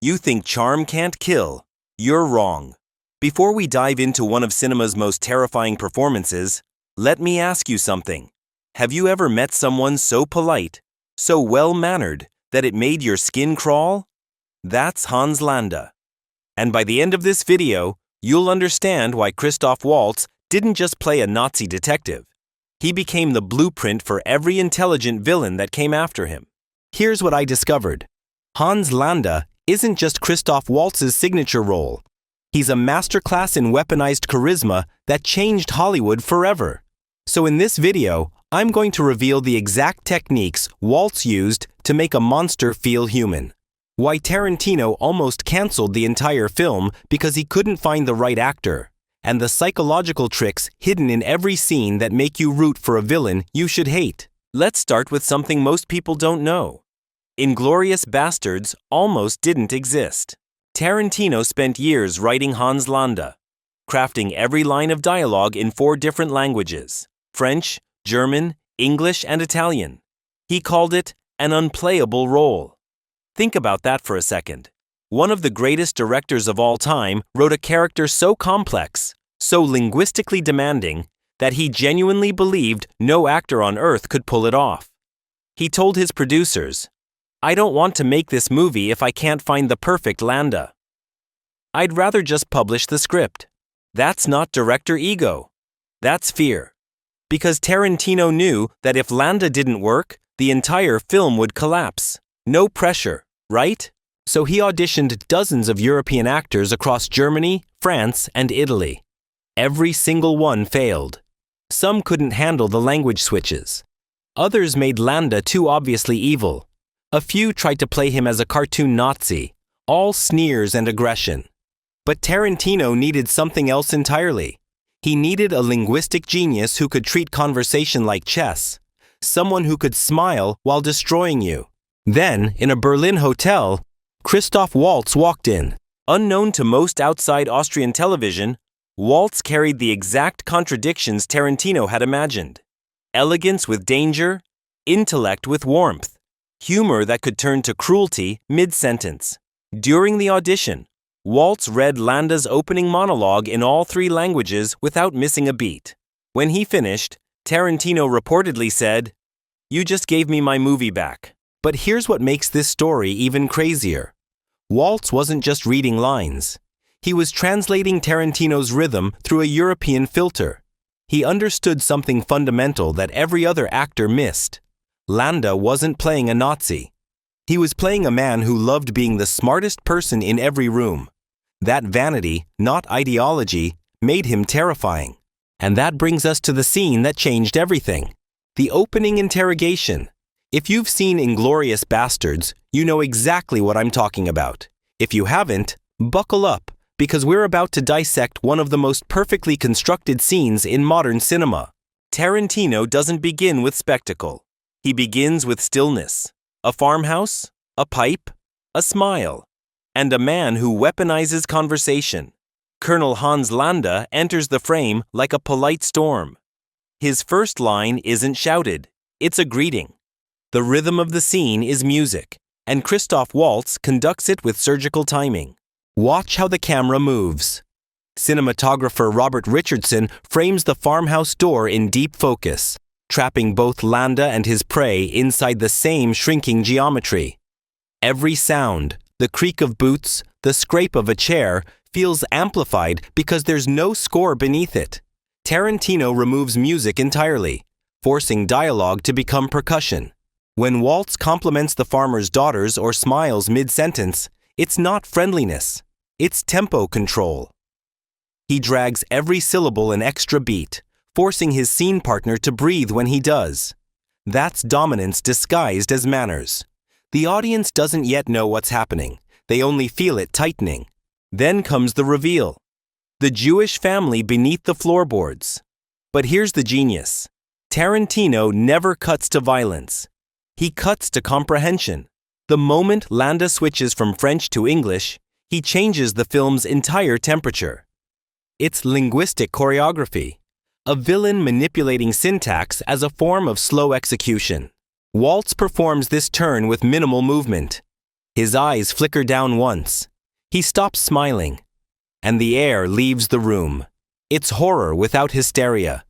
You think charm can't kill? You're wrong. Before we dive into one of cinema's most terrifying performances, let me ask you something. Have you ever met someone so polite, so well-mannered, that it made your skin crawl? That's Hans Landa. And by the end of this video, you'll understand why Christoph Waltz didn't just play a Nazi detective. He became the blueprint for every intelligent villain that came after him. Here's what I discovered. Hans Landa isn't just Christoph Waltz's signature role. He's a masterclass in weaponized charisma that changed Hollywood forever. So in this video, I'm going to reveal the exact techniques Waltz used to make a monster feel human. Why Tarantino almost canceled the entire film because he couldn't find the right actor. And the psychological tricks hidden in every scene that make you root for a villain you should hate. Let's start with something most people don't know. Inglourious Basterds almost didn't exist. Tarantino spent years writing Hans Landa, crafting every line of dialogue in 4 different languages: French, German, English, and Italian. He called it an unplayable role. Think about that for a second. One of the greatest directors of all time wrote a character so complex, so linguistically demanding, that he genuinely believed no actor on earth could pull it off. He told his producers, "I don't want to make this movie if I can't find the perfect Landa. I'd rather just publish the script." That's not director ego. That's fear. Because Tarantino knew that if Landa didn't work, the entire film would collapse. No pressure, right? So he auditioned dozens of European actors across Germany, France, and Italy. Every single one failed. Some couldn't handle the language switches. Others made Landa too obviously evil. A few tried to play him as a cartoon Nazi, all sneers and aggression. But Tarantino needed something else entirely. He needed a linguistic genius who could treat conversation like chess, someone who could smile while destroying you. Then, in a Berlin hotel, Christoph Waltz walked in. Unknown to most outside Austrian television, Waltz carried the exact contradictions Tarantino had imagined. Elegance with danger, intellect with warmth, humor that could turn to cruelty mid-sentence. During the audition, Waltz read Landa's opening monologue in all 3 languages without missing a beat. When he finished, Tarantino reportedly said, "You just gave me my movie back." But here's what makes this story even crazier. Waltz wasn't just reading lines. He was translating Tarantino's rhythm through a European filter. He understood something fundamental that every other actor missed. Landa wasn't playing a Nazi. He was playing a man who loved being the smartest person in every room. That vanity, not ideology, made him terrifying. And that brings us to the scene that changed everything. The opening interrogation. If you've seen Inglourious Basterds, you know exactly what I'm talking about. If you haven't, buckle up, because we're about to dissect one of the most perfectly constructed scenes in modern cinema. Tarantino doesn't begin with spectacle. He begins with stillness. A farmhouse, a pipe, a smile, and a man who weaponizes conversation. Colonel Hans Landa enters the frame like a polite storm. His first line isn't shouted, it's a greeting. The rhythm of the scene is music, and Christoph Waltz conducts it with surgical timing. Watch how the camera moves. Cinematographer Robert Richardson frames the farmhouse door in deep focus, trapping both Landa and his prey inside the same shrinking geometry. Every sound, the creak of boots, the scrape of a chair, feels amplified because there's no score beneath it. Tarantino removes music entirely, forcing dialogue to become percussion. When Waltz compliments the farmer's daughters or smiles mid-sentence, it's not friendliness, it's tempo control. He drags every syllable an extra beat, forcing his scene partner to breathe when he does. That's dominance disguised as manners. The audience doesn't yet know what's happening. They only feel it tightening. Then comes the reveal. The Jewish family beneath the floorboards. But here's the genius. Tarantino never cuts to violence. He cuts to comprehension. The moment Landa switches from French to English, he changes the film's entire temperature. It's linguistic choreography. A villain manipulating syntax as a form of slow execution. Waltz performs this turn with minimal movement. His eyes flicker down once. He stops smiling. And the air leaves the room. It's horror without hysteria.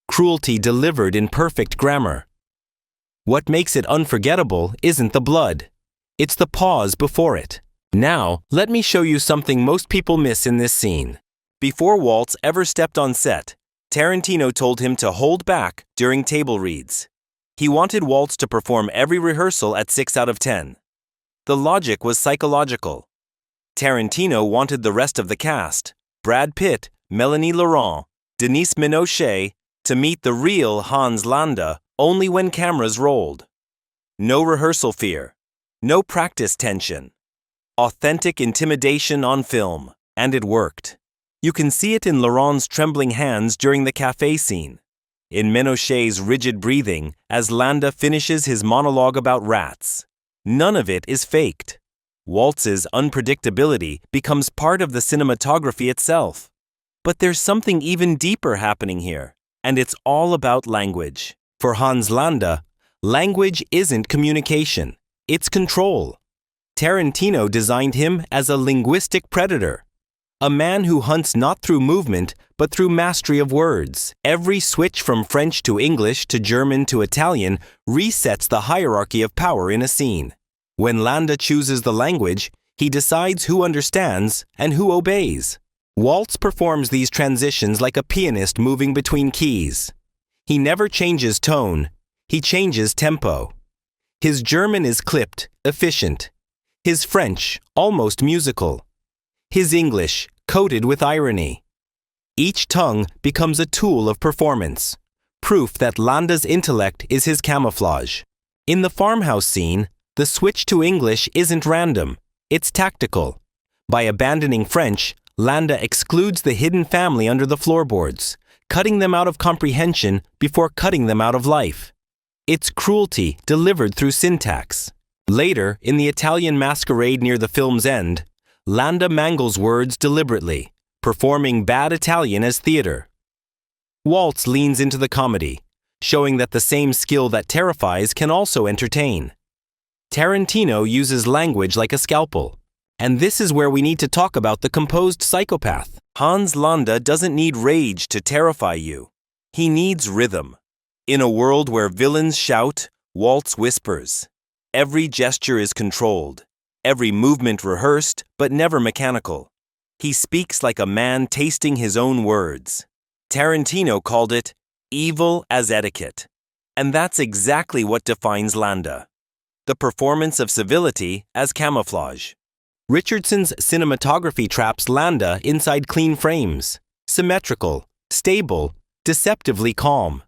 Cruelty delivered in perfect grammar. What makes it unforgettable isn't the blood. It's the pause before it. Now, let me show you something most people miss in this scene. Before Waltz ever stepped on set, Tarantino told him to hold back during table reads. He wanted Waltz to perform every rehearsal at 6 out of 10. The logic was psychological. Tarantino wanted the rest of the cast, Brad Pitt, Melanie Laurent, Denise Minochet, to meet the real Hans Landa only when cameras rolled. No rehearsal fear. No practice tension. Authentic intimidation on film. And it worked. You can see it in Laurent's trembling hands during the cafe scene. In Minochet's rigid breathing as Landa finishes his monologue about rats. None of it is faked. Waltz's unpredictability becomes part of the cinematography itself. But there's something even deeper happening here, and it's all about language. For Hans Landa, language isn't communication, it's control. Tarantino designed him as a linguistic predator, a man who hunts not through movement, but through mastery of words. Every switch from French to English to German to Italian resets the hierarchy of power in a scene. When Landa chooses the language, he decides who understands and who obeys. Waltz performs these transitions like a pianist moving between keys. He never changes tone, he changes tempo. His German is clipped, efficient. His French, almost musical. His English, coated with irony. Each tongue becomes a tool of performance, proof that Landa's intellect is his camouflage. In the farmhouse scene, the switch to English isn't random, it's tactical. By abandoning French, Landa excludes the hidden family under the floorboards, cutting them out of comprehension before cutting them out of life. It's cruelty delivered through syntax. Later, in the Italian masquerade near the film's end, Landa mangles words deliberately, performing bad Italian as theater. Waltz leans into the comedy, showing that the same skill that terrifies can also entertain. Tarantino uses language like a scalpel. And this is where we need to talk about the composed psychopath. Hans Landa doesn't need rage to terrify you. He needs rhythm. In a world where villains shout, Waltz whispers. Every gesture is controlled. Every movement rehearsed, but never mechanical. He speaks like a man tasting his own words. Tarantino called it evil as etiquette. And that's exactly what defines Landa. The performance of civility as camouflage. Richardson's cinematography traps Landa inside clean frames, symmetrical, stable, deceptively calm.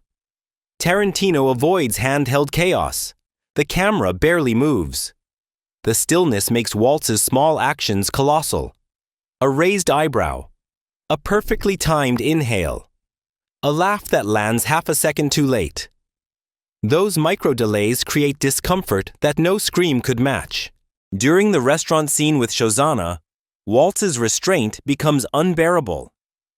Tarantino avoids handheld chaos. The camera barely moves. The stillness makes Waltz's small actions colossal. A raised eyebrow. A perfectly timed inhale. A laugh that lands half a second too late. Those micro delays create discomfort that no scream could match. During the restaurant scene with Shosanna, Waltz's restraint becomes unbearable.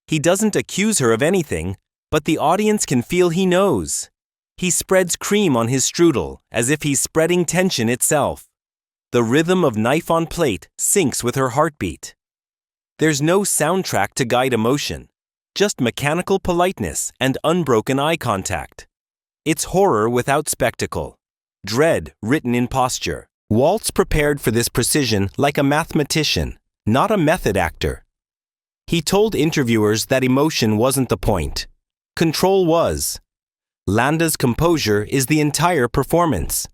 He doesn't accuse her of anything, but the audience can feel he knows. He spreads cream on his strudel as if he's spreading tension itself. The rhythm of knife on plate syncs with her heartbeat. There's no soundtrack to guide emotion, just mechanical politeness and unbroken eye contact. It's horror without spectacle, dread written in posture. Waltz prepared for this precision like a mathematician, not a method actor. He told interviewers that emotion wasn't the point. Control was. Landa's composure is the entire performance.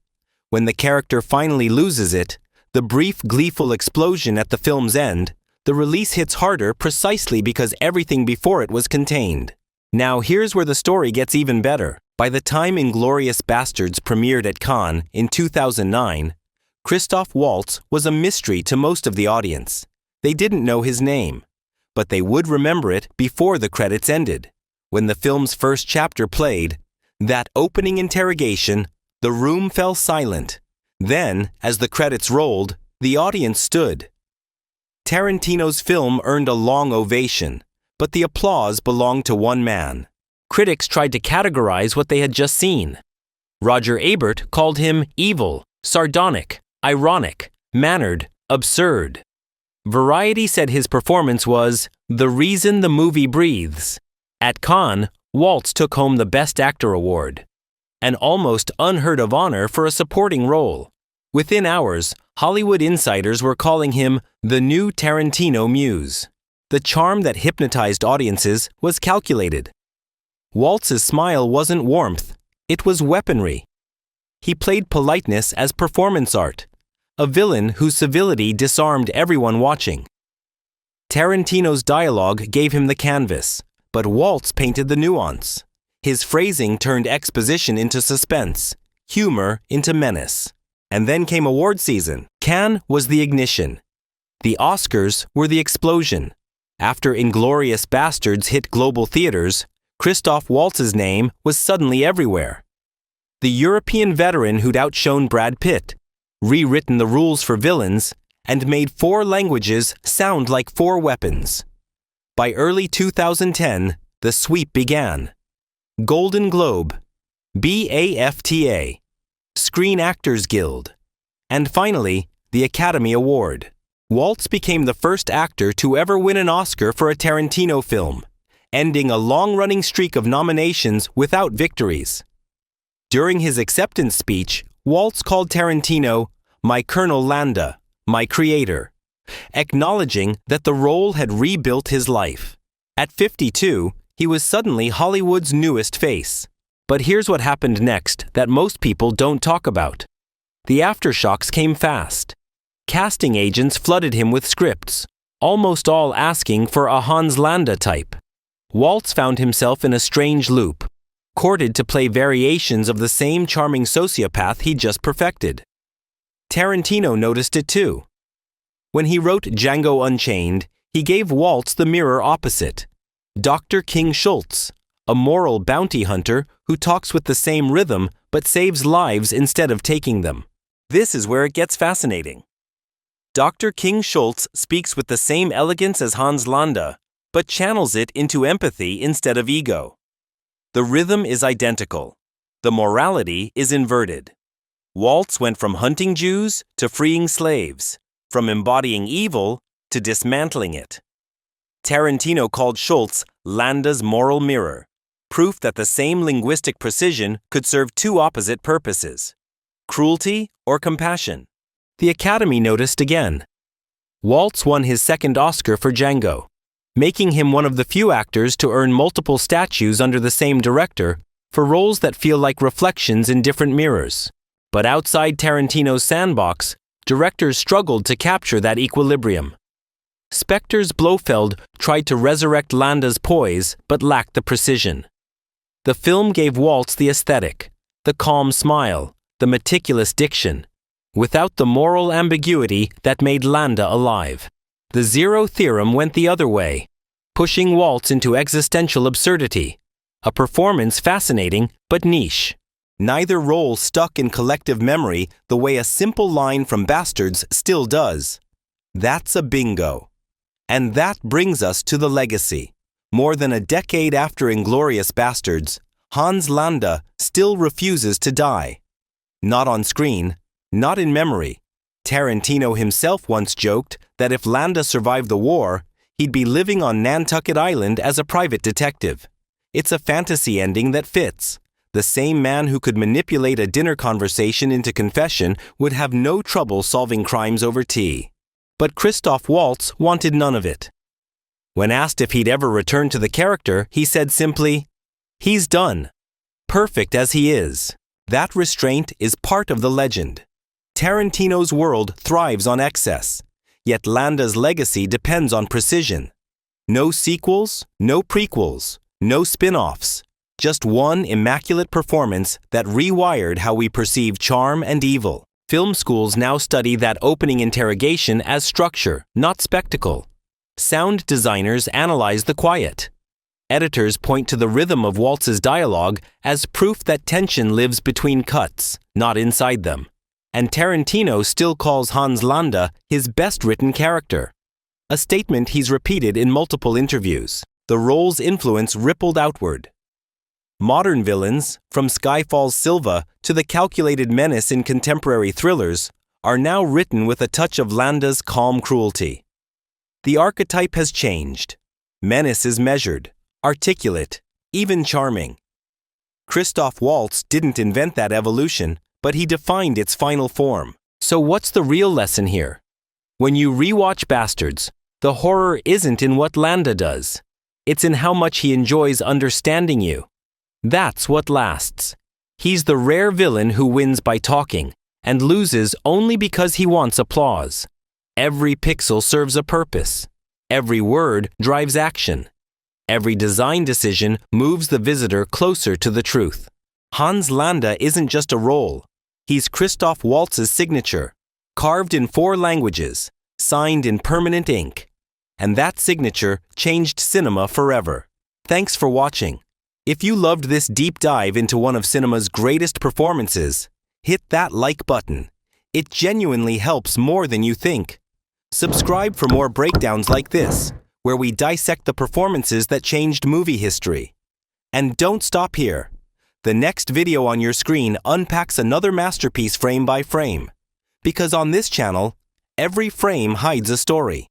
When the character finally loses it, the brief gleeful explosion at the film's end, the release hits harder precisely because everything before it was contained. Now here's where the story gets even better. By the time Inglourious Basterds premiered at Cannes in 2009, Christoph Waltz was a mystery to most of the audience. They didn't know his name, but they would remember it before the credits ended. When the film's first chapter played, that opening interrogation, the room fell silent. Then, as the credits rolled, the audience stood. Tarantino's film earned a long ovation, but the applause belonged to one man. Critics tried to categorize what they had just seen. Roger Ebert called him evil, sardonic, ironic, mannered, absurd. Variety said his performance was the reason the movie breathes. At Cannes, Waltz took home the Best Actor award, an almost unheard-of honor for a supporting role. Within hours, Hollywood insiders were calling him the new Tarantino muse. The charm that hypnotized audiences was calculated. Waltz's smile wasn't warmth, it was weaponry. He played politeness as performance art, a villain whose civility disarmed everyone watching. Tarantino's dialogue gave him the canvas, but Waltz painted the nuance. His phrasing turned exposition into suspense, humor into menace. And then came award season. Cannes was the ignition. The Oscars were the explosion. After Inglourious Basterds hit global theaters, Christoph Waltz's name was suddenly everywhere. The European veteran who'd outshone Brad Pitt, rewritten the rules for villains, and made 4 languages sound like 4 weapons. By early 2010, the sweep began. Golden Globe, BAFTA, Screen Actors Guild, and finally, the Academy Award. Waltz became the first actor to ever win an Oscar for a Tarantino film, ending a long-running streak of nominations without victories. During his acceptance speech, Waltz called Tarantino "my Colonel Landa," my creator, acknowledging that the role had rebuilt his life. At 52, he was suddenly Hollywood's newest face. But here's what happened next that most people don't talk about. The aftershocks came fast. Casting agents flooded him with scripts, almost all asking for a Hans Landa type. Waltz found himself in a strange loop, courted to play variations of the same charming sociopath he'd just perfected. Tarantino noticed it too. When he wrote Django Unchained, he gave Waltz the mirror opposite, Dr. King Schultz, a moral bounty hunter who talks with the same rhythm but saves lives instead of taking them. This is where it gets fascinating. Dr. King Schultz speaks with the same elegance as Hans Landa, but channels it into empathy instead of ego. The rhythm is identical. The morality is inverted. Waltz went from hunting Jews to freeing slaves, from embodying evil to dismantling it. Tarantino called Schultz Landa's moral mirror, proof that the same linguistic precision could serve 2 opposite purposes: cruelty or compassion. The Academy noticed again. Waltz won his second Oscar for Django, making him one of the few actors to earn multiple statues under the same director for roles that feel like reflections in different mirrors. But outside Tarantino's sandbox, directors struggled to capture that equilibrium. Spector's Blofeld tried to resurrect Landa's poise but lacked the precision. The film gave Waltz the aesthetic, the calm smile, the meticulous diction, without the moral ambiguity that made Landa alive. The Zero Theorem went the other way, pushing Waltz into existential absurdity, a performance fascinating but niche. Neither role stuck in collective memory the way a simple line from Bastards still does. That's a bingo. And that brings us to the legacy. More than a decade after Inglourious Basterds, Hans Landa still refuses to die. Not on screen, not in memory. Tarantino himself once joked that if Landa survived the war, he'd be living on Nantucket Island as a private detective. It's a fantasy ending that fits. The same man who could manipulate a dinner conversation into confession would have no trouble solving crimes over tea. But Christoph Waltz wanted none of it. When asked if he'd ever return to the character, he said simply, "He's done. Perfect as he is." That restraint is part of the legend. Tarantino's world thrives on excess, yet Landa's legacy depends on precision. No sequels, no prequels, no spin-offs. Just one immaculate performance that rewired how we perceive charm and evil. Film schools now study that opening interrogation as structure, not spectacle. Sound designers analyze the quiet. Editors point to the rhythm of Waltz's dialogue as proof that tension lives between cuts, not inside them. And Tarantino still calls Hans Landa his best-written character, a statement he's repeated in multiple interviews. The role's influence rippled outward. Modern villains, from Skyfall's Silva to the calculated menace in contemporary thrillers, are now written with a touch of Landa's calm cruelty. The archetype has changed. Menace is measured, articulate, even charming. Christoph Waltz didn't invent that evolution, but he defined its final form. So what's the real lesson here? When you rewatch Bastards, the horror isn't in what Landa does. It's in how much he enjoys understanding you. That's what lasts. He's the rare villain who wins by talking and loses only because he wants applause. Every pixel serves a purpose. Every word drives action. Every design decision moves the visitor closer to the truth. Hans Landa isn't just a role. He's Christoph Waltz's signature, carved in 4 languages, signed in permanent ink. And that signature changed cinema forever. Thanks for watching. If you loved this deep dive into one of cinema's greatest performances, hit that like button. It genuinely helps more than you think. Subscribe for more breakdowns like this, where we dissect the performances that changed movie history. And don't stop here. The next video on your screen unpacks another masterpiece frame by frame. Because on this channel, every frame hides a story.